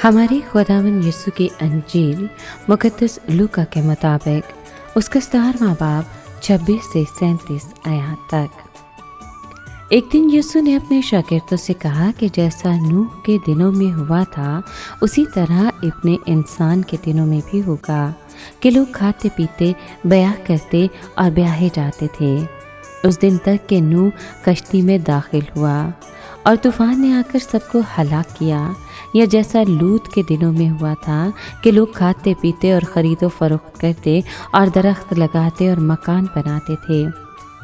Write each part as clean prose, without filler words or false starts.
हमारे खुदावंद यीशु की अंजील मुकद्दस लूका के मुताबिक उसका 17वां बाब 26 से 37 आयत तक। एक दिन यीशु ने अपने शागिर्दों से कहा कि जैसा नूह के दिनों में हुआ था उसी तरह इब्ने इंसान के दिनों में भी होगा कि लोग खाते पीते ब्याह करते और ब्याहे जाते थे। उस दिन तक कि नूह कश्ती में दाखिल हुआ और तूफान ने आकर सबको हलाक किया, या जैसा लूत के दिनों में हुआ था कि लोग खाते पीते और ख़रीदो फरोख्त करते और दरख्त लगाते और मकान बनाते थे।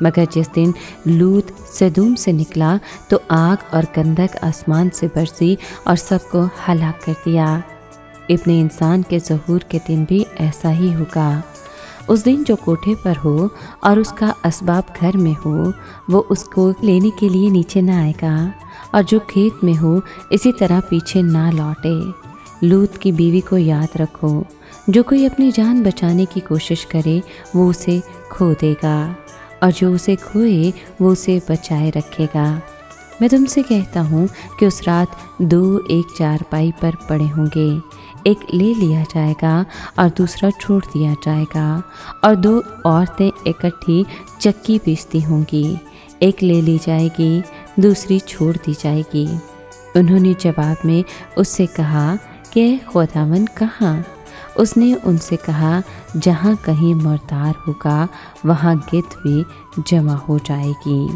मगर जिस दिन लूत सदूम से निकला तो आग और गंधक आसमान से बरसी और सबको हलाक कर दिया। इब्ने इंसान के ज़हूर के दिन भी ऐसा ही होगा। उस दिन जो कोठे पर हो और उसका असबाब घर में हो वो उसको लेने के लिए नीचे न आएगा, और जो खेत में हो इसी तरह पीछे ना लौटे। लूत की बीवी को याद रखो, जो कोई अपनी जान बचाने की कोशिश करे वो उसे खो देगा, और जो उसे खोए वो उसे बचाए रखेगा। मैं तुमसे कहता हूँ कि उस रात दो एक चारपाई पर पड़े होंगे, एक ले लिया जाएगा और दूसरा छोड़ दिया जाएगा, और दो औरतें इकट्ठी चक्की पीसती होंगी, एक ले ली जाएगी दूसरी छोड़ दी जाएगी। उन्होंने जवाब में उससे कहा कि खुदावंद कहाँ? उसने उनसे कहा, जहाँ कहीं मुर्दार होगा वहाँ गिद्ध भी जमा हो जाएगी।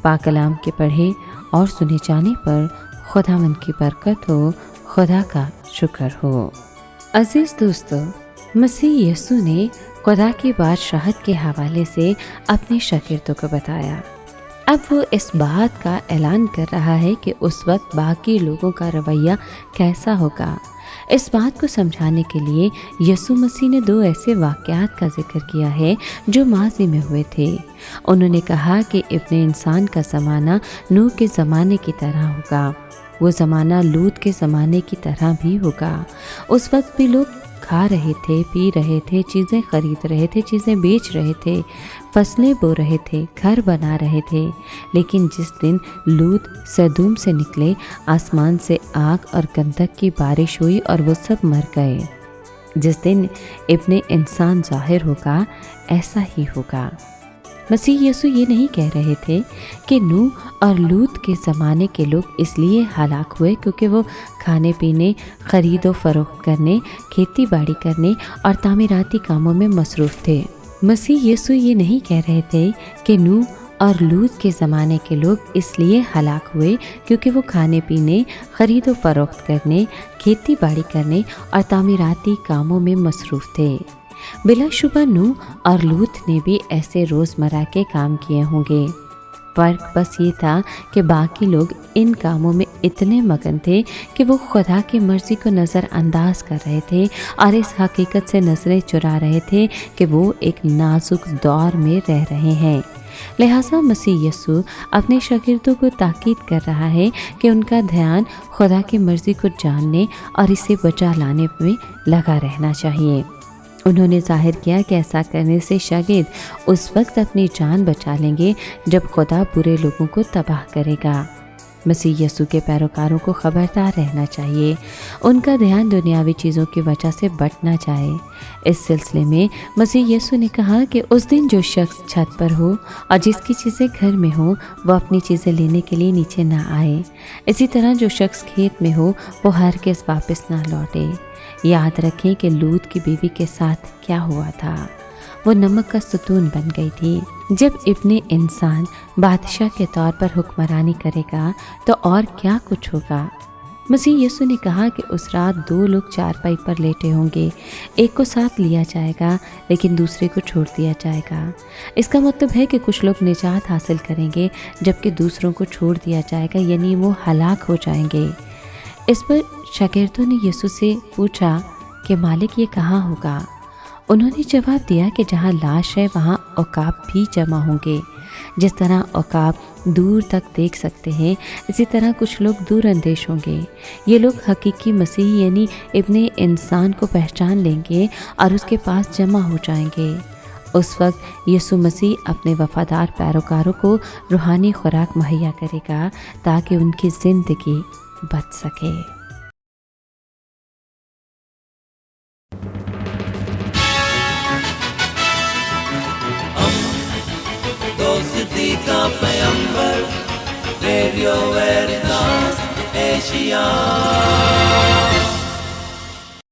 पाक कलाम के पढ़े और सुने जाने पर खुदावंद की बरकत हो, खुदा का शुक्र हो। अजीज दोस्तों, मसीह यीशु ने खुदा की बादशाहत के हवाले से अपने शागिर्दों को बताया। अब वो इस बात का ऐलान कर रहा है कि उस वक्त बाकी लोगों का रवैया कैसा होगा। इस बात को समझाने के लिए यीशु मसीह ने दो ऐसे वाक़यात का जिक्र किया है जो माज़ी में हुए थे। उन्होंने कहा कि इब्ने इंसान का ज़माना नूह के ज़माने की तरह होगा, वो ज़माना लूत के ज़माने की तरह भी होगा। उस वक्त भी लोग खा रहे थे, पी रहे थे, चीज़ें खरीद रहे थे, चीज़ें बेच रहे थे, फसलें बो रहे थे, घर बना रहे थे। लेकिन जिस दिन लूत सदूम से निकले, आसमान से आग और गंधक की बारिश हुई और वो सब मर गए। जिस दिन इब्ने इंसान ज़ाहिर होगा ऐसा ही होगा। मसीह यीशु ये नहीं कह रहे थे कि नूह और लूत के ज़माने के लोग इसलिए हलाक हुए क्योंकि वो खाने पीने, ख़रीदो फरोख्त करने, खेती बाड़ी करने और तामीराती कामों में मसरूफ़ थे। मसीह यीशु ये नहीं कह रहे थे कि नूह और लूत के ज़माने के लोग इसलिए हलाक हुए क्योंकि वो खाने पीने, ख़रीदो फरोख्त करने, खेती बाड़ी करने और तामीराती कामों में मसरूफ़ थे। बिलाशुबा नूह और लूत ने भी ऐसे रोज़मर्रा के काम किए होंगे। फ़र्क बस ये था कि बाकी लोग इन कामों में इतने मगन थे कि वो खुदा की मर्ज़ी को नज़रअंदाज कर रहे थे और इस हकीकत से नज़रें चुरा रहे थे कि वो एक नाजुक दौर में रह रहे हैं। लिहाजा मसीह यीशु अपने शागिर्दों को ताकीद कर रहा है कि उनका ध्यान खुदा की मर्ज़ी को जानने और इसे बचा लाने में लगा रहना चाहिए। उन्होंने ज़ाहिर किया कि ऐसा करने से शागिर्द उस वक्त अपनी जान बचा लेंगे जब खुदा बुरे लोगों को तबाह करेगा। मसीह यीशु के पैरोकारों को खबरदार रहना चाहिए, उनका ध्यान दुनियावी चीज़ों की वजह से बट ना जाए। इस सिलसिले में मसीह यीशु ने कहा कि उस दिन जो शख्स छत पर हो और जिसकी चीज़ें घर में हो वो अपनी चीज़ें लेने के लिए नीचे ना आए। इसी तरह जो शख्स खेत में हो वो हरगिज़ वापस ना लौटे। याद रखें कि लूत की बीवी के साथ क्या हुआ था। वो नमक का सुतून बन गई थी। जब इब्ने इंसान बादशाह के तौर पर हुक्मरानी करेगा तो और क्या कुछ होगा। मसीह यीशु ने कहा कि उस रात दो लोग चारपाई पर लेटे होंगे, एक को साथ लिया जाएगा लेकिन दूसरे को छोड़ दिया जाएगा। इसका मतलब है कि कुछ लोग निजात हासिल करेंगे जबकि दूसरों को छोड़ दिया जाएगा, यानी वो हलाक हो जाएंगे। इस पर शागिर्दों ने यीशु से पूछा कि मालिक ये कहाँ होगा। उन्होंने जवाब दिया कि जहाँ लाश है वहाँ औकाब भी जमा होंगे। जिस तरह औकाब दूर तक देख सकते हैं इसी तरह कुछ लोग दूर अंदेश होंगे। ये लोग हकीकी मसीह यानी इब्ने इंसान को पहचान लेंगे और उसके पास जमा हो जाएंगे। उस वक्त यीशु मसीह अपने वफादार पैरोकारों को रूहानी खुराक मुहैया करेगा ताकि उनकी ज़िंदगी बच सके। کا پیمبر ریڈیو ویریتاس ایشیا